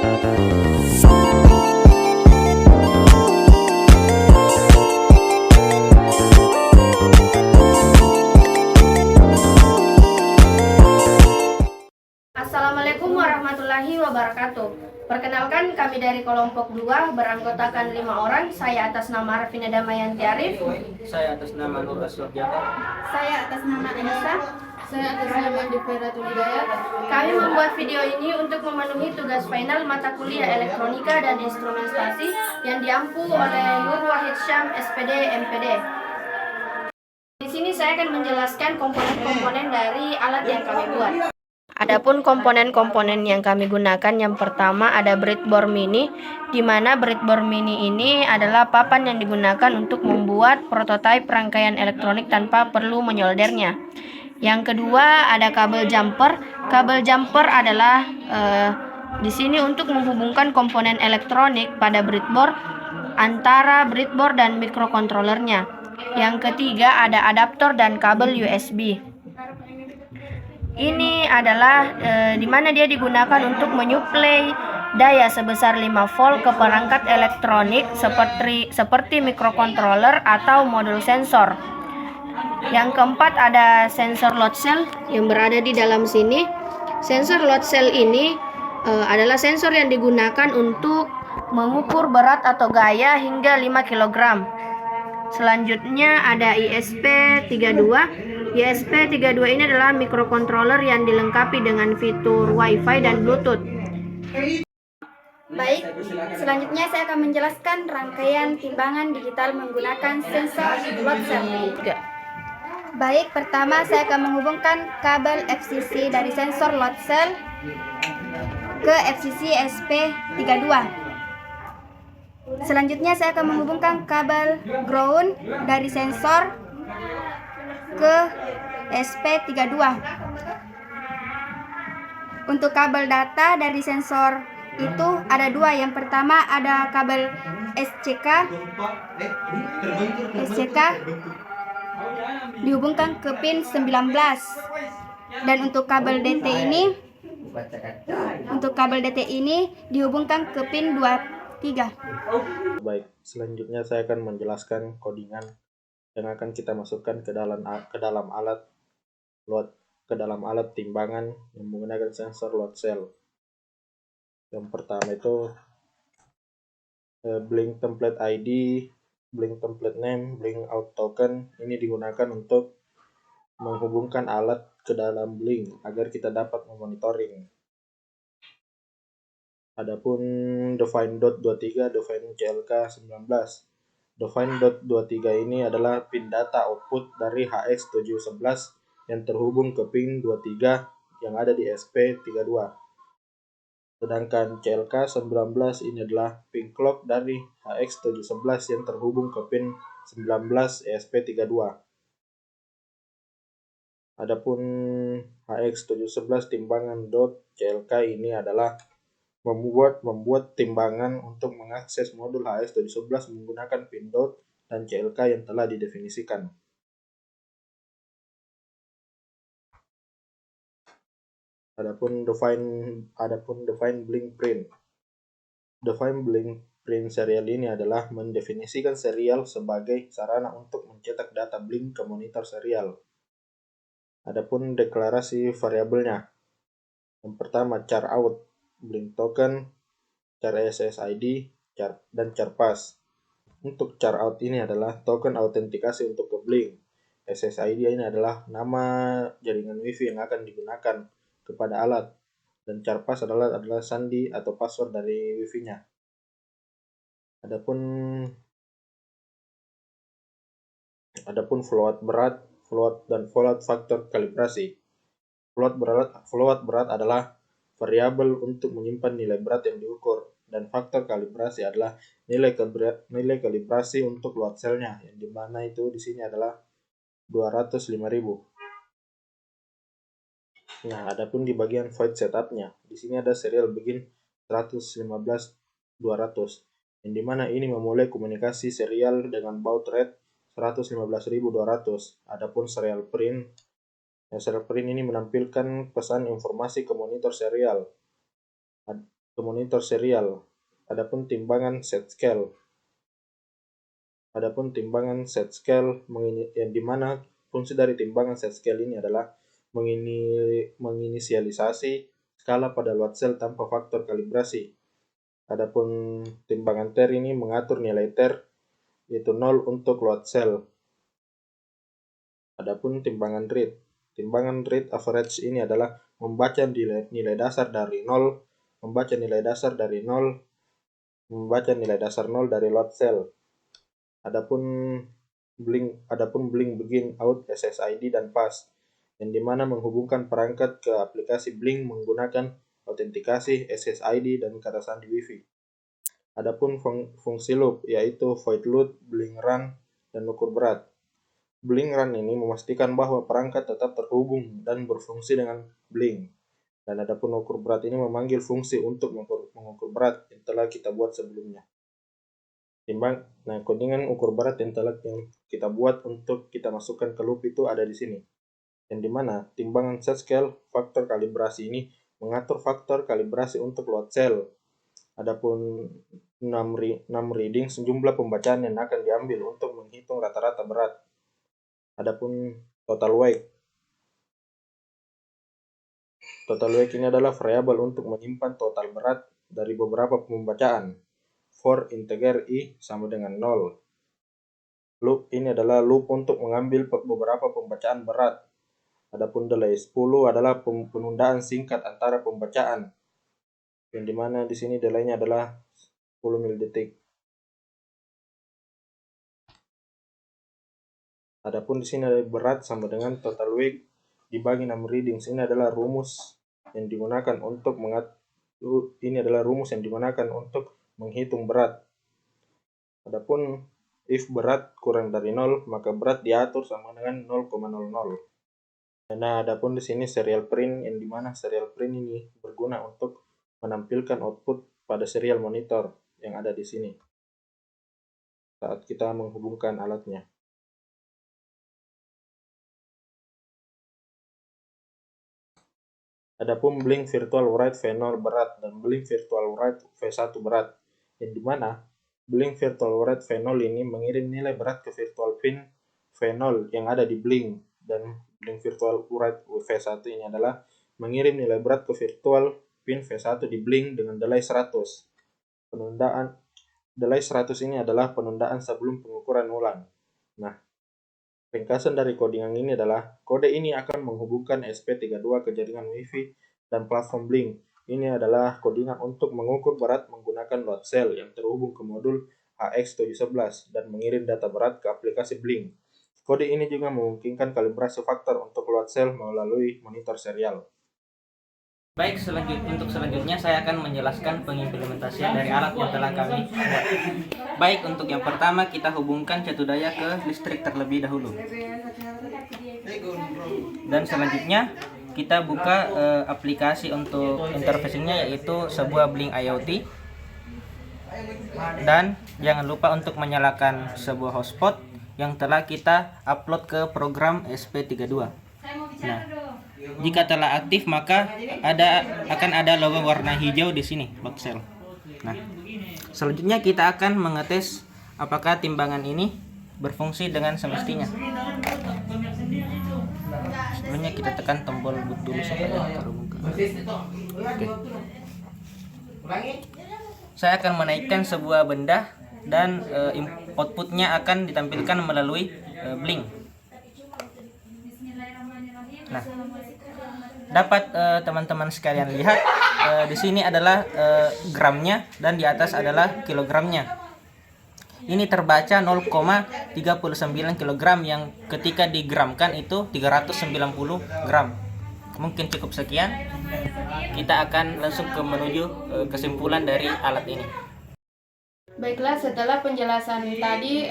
Assalamualaikum warahmatullahi wabarakatuh. Perkenalkan, kami dari kelompok 2 beranggotakan 5 orang. Saya atas nama Arvina Damayanti Arif. Saya atas nama Nur Aswad Jafar. Saya atas nama Anissa. Saya atas nama Devera Hidayat. Kami membuat video ini untuk memenuhi tugas final mata kuliah elektronika dan instrumentasi yang diampu oleh Nur Wahid Syam, SPD, MPD. Di sini saya akan menjelaskan komponen-komponen dari alat yang kami buat. Adapun komponen-komponen yang kami gunakan, yang pertama ada breadboard mini, di mana breadboard mini ini adalah papan yang digunakan untuk membuat prototipe rangkaian elektronik tanpa perlu menyoldernya. Yang kedua ada kabel jumper. Kabel jumper adalah di sini untuk menghubungkan komponen elektronik pada breadboard antara breadboard dan mikrokontrolernya. Yang ketiga ada adaptor dan kabel USB. Ini adalah di mana dia digunakan untuk menyuplai daya sebesar 5 volt ke perangkat elektronik seperti mikrokontroler atau modul sensor. Yang keempat ada sensor load cell yang berada di dalam sini. Sensor load cell ini adalah sensor yang digunakan untuk mengukur berat atau gaya hingga 5 kg. Selanjutnya ada ISP32. ISP32 ini adalah mikrokontroler yang dilengkapi dengan fitur Wi-Fi dan Bluetooth. Baik, selanjutnya saya akan menjelaskan rangkaian timbangan digital menggunakan sensor load cell. Baik, pertama saya akan menghubungkan kabel FCC dari sensor load cell ke FCC SP32. Selanjutnya saya akan menghubungkan kabel ground dari sensor ke SP32. Untuk kabel data dari sensor itu ada dua. Yang pertama ada kabel SCK dihubungkan ke pin 19. Dan untuk kabel DT ini dihubungkan ke pin 23. Baik, selanjutnya saya akan menjelaskan codingan yang akan kita masukkan ke dalam alat timbangan yang menggunakan sensor load cell. Yang pertama itu blink template ID, blink template name, blink out token. Ini digunakan untuk menghubungkan alat ke dalam blink agar kita dapat memonitoring. Adapun define.23, define CLK 19. Define.23 ini adalah pin data output dari HX711 yang terhubung ke pin 23 yang ada di SP32. Sedangkan CLK 19 ini adalah pin clock dari HX711 yang terhubung ke pin 19 ESP32. Adapun HX711 timbangan .clk ini adalah membuat timbangan untuk mengakses modul HX711 menggunakan pin dot dan CLK yang telah didefinisikan. Adapun define blink print. Define blink print serial ini adalah mendefinisikan serial sebagai sarana untuk mencetak data blink ke monitor serial. Adapun deklarasi variabelnya. Yang pertama char out, blink token, char SSID, dan char pass. Untuk char out ini adalah token autentikasi untuk ke blink. SSID ini adalah nama jaringan WiFi yang akan digunakan kepada alat, dan char pass adalah sandi atau password dari WiFi-nya. Adapun float berat, float dan float faktor kalibrasi. Float berat adalah variabel untuk menyimpan nilai berat yang diukur, dan faktor kalibrasi adalah nilai kalibrasi untuk load cell-nya, yang dimana itu di sini adalah 205.000. Nah, adapun di bagian void setup-nya, di sini ada serial begin 115.200, yang dimana ini memulai komunikasi serial dengan baud rate 115.200. Adapun serial print ini menampilkan pesan informasi ke monitor serial. ke monitor serial. Adapun timbangan set scale. Yang dimana fungsi dari timbangan set scale ini adalah menginisialisasi skala pada load cell tanpa faktor kalibrasi. Adapun timbangan TER ini mengatur nilai TER yaitu 0 untuk load cell. Adapun timbangan read. Timbangan read average ini adalah membaca nilai dasar dari 0, membaca nilai dasar 0 dari load cell. Adapun Blink begin out SSID dan pass, yang dimana menghubungkan perangkat ke aplikasi Blink menggunakan autentikasi SSID dan kata sandi Wi-Fi. Adapun fungsi loop yaitu void loop, blink run, dan ukur berat. Blink run ini memastikan bahwa perangkat tetap terhubung dan berfungsi dengan Blink. Dan adapun ukur berat ini memanggil fungsi untuk mengukur berat yang telah kita buat sebelumnya. Kodingan ukur berat yang kita buat untuk kita masukkan ke loop itu ada di sini. Yang dimana timbangan set scale faktor kalibrasi ini mengatur faktor kalibrasi untuk load cell. Adapun 6 reading sejumlah pembacaan yang akan diambil untuk menghitung rata-rata berat. Adapun total weight. Total weight ini adalah variabel untuk menyimpan total berat dari beberapa pembacaan. For integer i sama dengan 0. Loop ini adalah loop untuk mengambil beberapa pembacaan berat. Adapun delay 10 adalah penundaan singkat antara pembacaan. Yang dimana di sini delaynya adalah 10 milidetik. Adapun di sini ada berat sama dengan total weight dibagi 6 readings. Ini adalah rumus yang digunakan untuk menghitung berat. Adapun if berat kurang dari 0, maka berat diatur sama dengan 0,00. Nah, adapun di sini serial print, yang dimana serial print ini berguna untuk menampilkan output pada serial monitor yang ada di sini saat kita menghubungkan alatnya. Adapun Blink Virtual Write V0 berat dan Blink Virtual Write V1 berat, yang dimana Blink Virtual Write V0 ini mengirim nilai berat ke virtual pin V0 yang ada di Blink, dan Blink Virtual Write V1 ini adalah mengirim nilai berat ke virtual pin V1 di Blink dengan delay 100. Delay 100 ini adalah penundaan sebelum pengukuran ulang. Nah, ringkasan dari codingan ini adalah kode ini akan menghubungkan SP32 ke jaringan Wi-Fi dan platform Blink. Ini adalah codingan untuk mengukur berat menggunakan load cell yang terhubung ke modul HX711 dan mengirim data berat ke aplikasi Blink. Kode ini juga memungkinkan kalibrasi faktor untuk load cell melalui monitor serial. Baik, untuk selanjutnya saya akan menjelaskan pengimplementasian dari alat yang telah kami buat. Baik, untuk yang pertama kita hubungkan catu daya ke listrik terlebih dahulu. Dan selanjutnya kita buka aplikasi untuk interfacingnya, yaitu sebuah Blink IoT. Dan jangan lupa untuk menyalakan sebuah hotspot yang telah kita upload ke program SP32. Nah, jika telah aktif maka akan ada logo warna hijau di sini, boxel. Nah, selanjutnya kita akan mengetes apakah timbangan ini berfungsi dengan semestinya. Sebelumnya kita tekan tombol boot dulu supaya terhubung. Oke. Saya akan menaikkan sebuah benda dan outputnya akan ditampilkan melalui Blink. Nah, dapat teman-teman sekalian lihat di sini adalah gramnya dan di atas adalah kilogramnya. Ini terbaca 0,39 kg yang ketika digramkan itu 390 gram. Mungkin cukup sekian. Kita akan langsung menuju kesimpulan dari alat ini. Baiklah, setelah penjelasan tadi,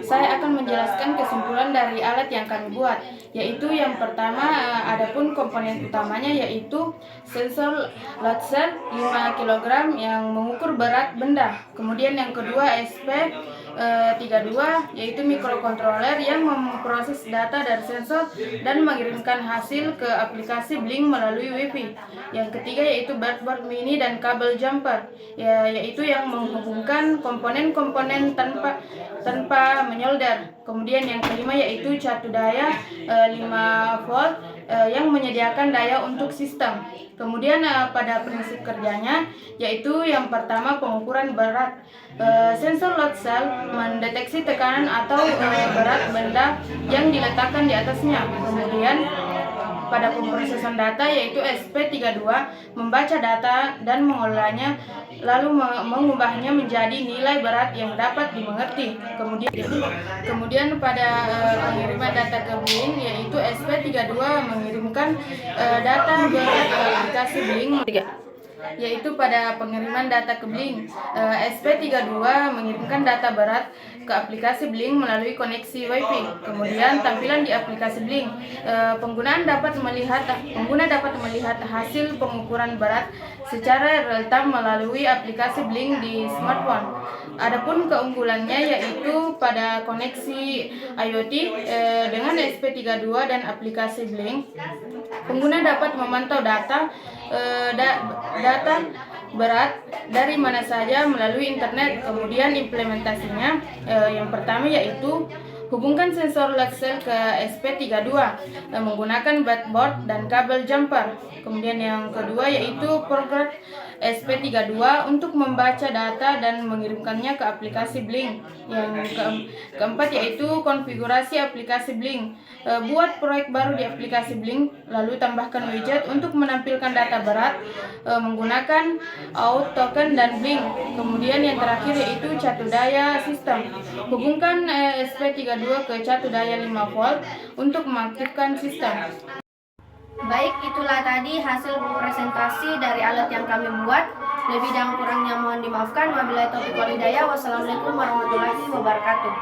saya akan menjelaskan kesimpulan dari alat yang kami buat, yaitu yang pertama, adapun komponen utamanya yaitu sensor load cell 5 kg yang mengukur berat benda. Kemudian yang kedua SP 32 yaitu mikrokontroler yang memproses data dari sensor dan mengirimkan hasil ke aplikasi Blink melalui Wi-Fi. Yang ketiga yaitu breadboard mini dan kabel jumper, yaitu yang menghubungkan komponen-komponen tanpa menyolder. Kemudian yang kelima yaitu catu daya 5 volt yang menyediakan daya untuk sistem. Kemudian pada prinsip kerjanya yaitu yang pertama pengukuran berat. Sensor load cell mendeteksi tekanan atau berat benda yang diletakkan di atasnya. Kemudian pada pemrosesan data yaitu SP32 membaca data dan mengolahnya lalu mengubahnya menjadi nilai berat yang dapat dimengerti. Kemudian pada pengiriman data ke Blink yaitu SP32 mengirimkan data berat ke aplikasi Blink. Yaitu pada pengiriman data ke Blink, SP32 mengirimkan data berat ke aplikasi Blink melalui koneksi Wi-Fi. Kemudian tampilan di aplikasi Blink, pengguna dapat melihat hasil pengukuran berat secara real-time melalui aplikasi Blink di smartphone. Adapun keunggulannya yaitu pada koneksi IoT dengan SP32 dan aplikasi Blink, pengguna dapat memantau data berat dari mana saja melalui internet. Kemudian implementasinya yang pertama yaitu hubungkan sensor load cell ke SP32 menggunakan breadboard dan kabel jumper. Kemudian yang kedua yaitu program SP32 untuk membaca data dan mengirimkannya ke aplikasi Blink. Yang keempat yaitu konfigurasi aplikasi Blink. Buat proyek baru di aplikasi Blink, lalu tambahkan widget untuk menampilkan data berat menggunakan out token dan Blink. Kemudian yang terakhir yaitu catu daya sistem. Hubungkan SP32 ke catu daya 5 volt untuk mengaktifkan sistem. Baik, itulah tadi hasil presentasi dari alat yang kami buat. Lebih dan kurangnya mohon dimaafkan. Wabillahi taufiq wal hidayah. Wassalamualaikum warahmatullahi wabarakatuh.